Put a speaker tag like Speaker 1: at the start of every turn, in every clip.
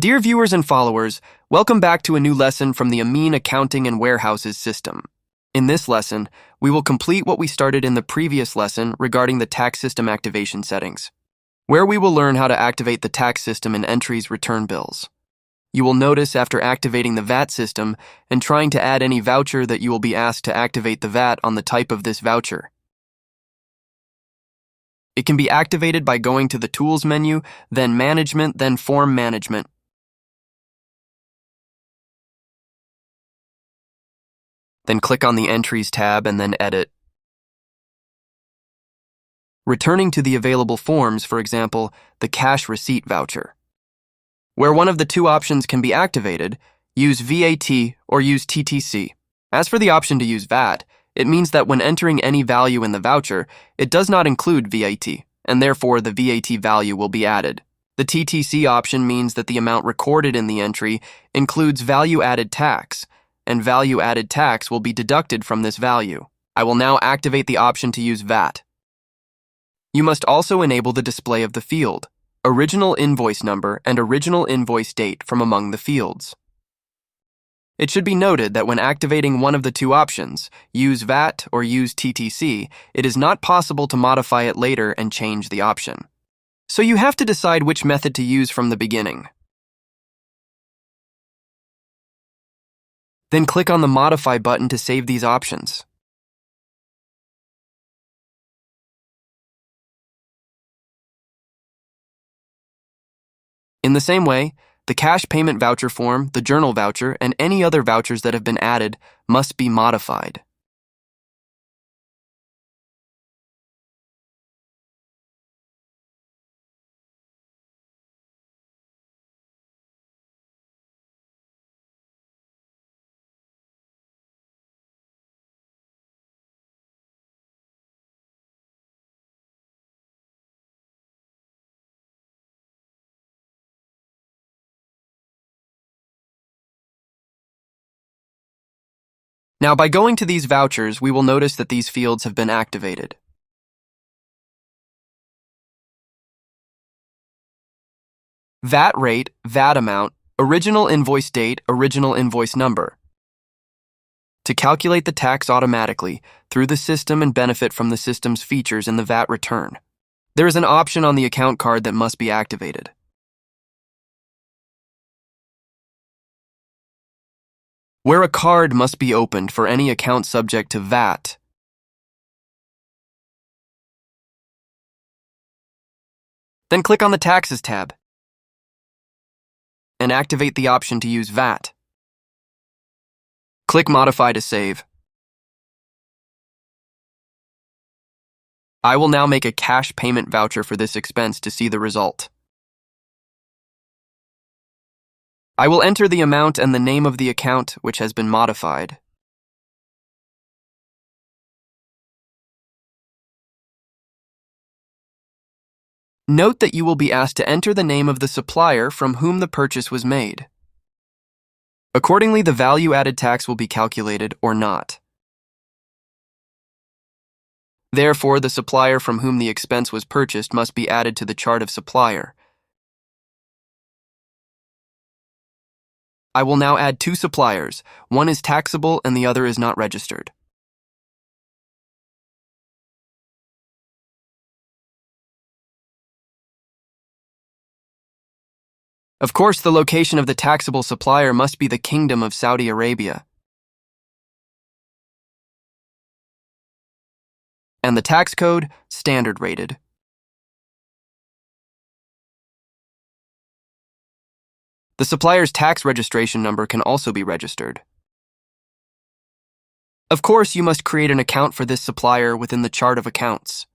Speaker 1: Dear viewers and followers, welcome back to a new lesson from the Ameen Accounting and Warehouses System. In this lesson, we will complete what we started in the previous lesson regarding the tax system activation settings, where we will learn how to activate the tax system in entries return bills. You will notice after activating the VAT system and trying to add any voucher that you will be asked to activate the VAT on the type of this voucher. It can be activated by going to the Tools menu, then Management, then Form Management. Then click on the Entries tab and then Edit. Returning to the available forms, for example, the cash receipt voucher. Where one of the two options can be activated, use VAT or use TTC. As for the option to use VAT, it means that when entering any value in the voucher, it does not include VAT, and therefore the VAT value will be added. The TTC option means that the amount recorded in the entry includes value-added tax, and value-added tax will be deducted from this value. I will now activate the option to use VAT. You must also enable the display of the field, original invoice number and original invoice date from among the fields. It should be noted that when activating one of the two options, use VAT or use TTC, it is not possible to modify it later and change the option. So you have to decide which method to use from the beginning. Then click on the Modify button to save these options. In the same way, the cash payment voucher form, the journal voucher, and any other vouchers that have been added must be modified. Now, by going to these vouchers, we will notice that these fields have been activated. VAT rate, VAT amount, original invoice date, original invoice number. To calculate the tax automatically through the system and benefit from the system's features in the VAT return, there is an option on the account card that must be activated. Where a card must be opened for any account subject to VAT. Then click on the Taxes tab and activate the option to use VAT. Click Modify to save. I will now make a cash payment voucher for this expense to see the result. I will enter the amount and the name of the account which has been modified. Note that you will be asked to enter the name of the supplier from whom the purchase was made. Accordingly, the value-added tax will be calculated or not. Therefore, the supplier from whom the expense was purchased must be added to the chart of supplier. I will now add two suppliers. One is taxable and the other is not registered. Of course, the location of the taxable supplier must be the Kingdom of Saudi Arabia. And the tax code, standard rated. The supplier's tax registration number can also be registered. Of course, you must create an account for this supplier within the chart of accounts.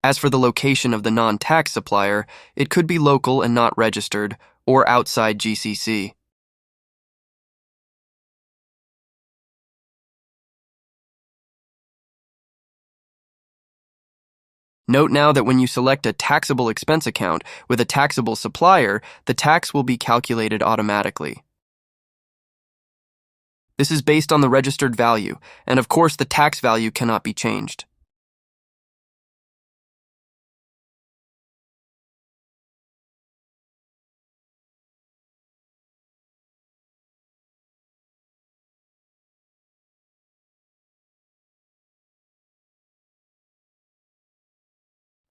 Speaker 1: As for the location of the non-tax supplier, it could be local and not registered, or outside GCC. Note now that when you select a taxable expense account with a taxable supplier, the tax will be calculated automatically. This is based on the registered value, and of course the tax value cannot be changed.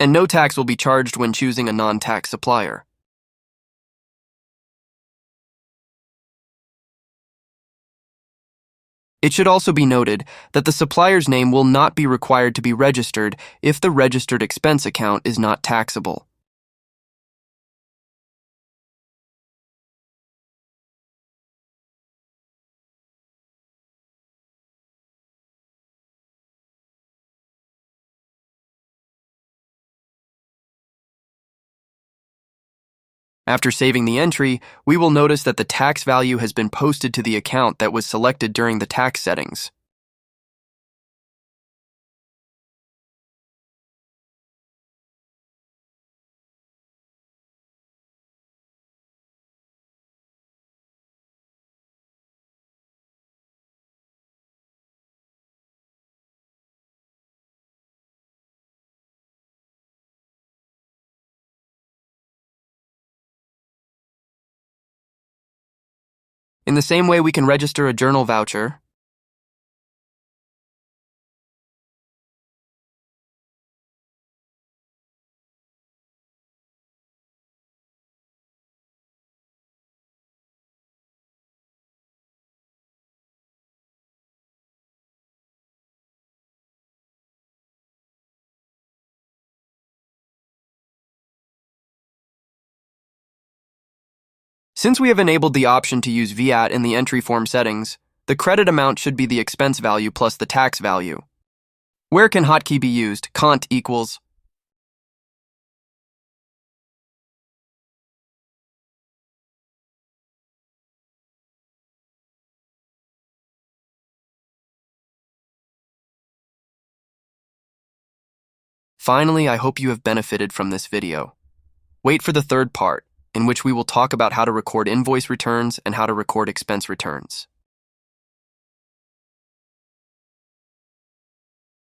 Speaker 1: And no tax will be charged when choosing a non-tax supplier. It should also be noted that the supplier's name will not be required to be registered if the registered expense account is not taxable. After saving the entry, we will notice that the tax value has been posted to the account that was selected during the tax settings. In the same way we can register a journal voucher, since we have enabled the option to use VAT in the entry form settings, the credit amount should be the expense value plus the tax value. Where can hotkey be used? Cont equals. Finally, I hope you have benefited from this video. Wait for the third part, in which we will talk about how to record invoice returns and how to record expense returns.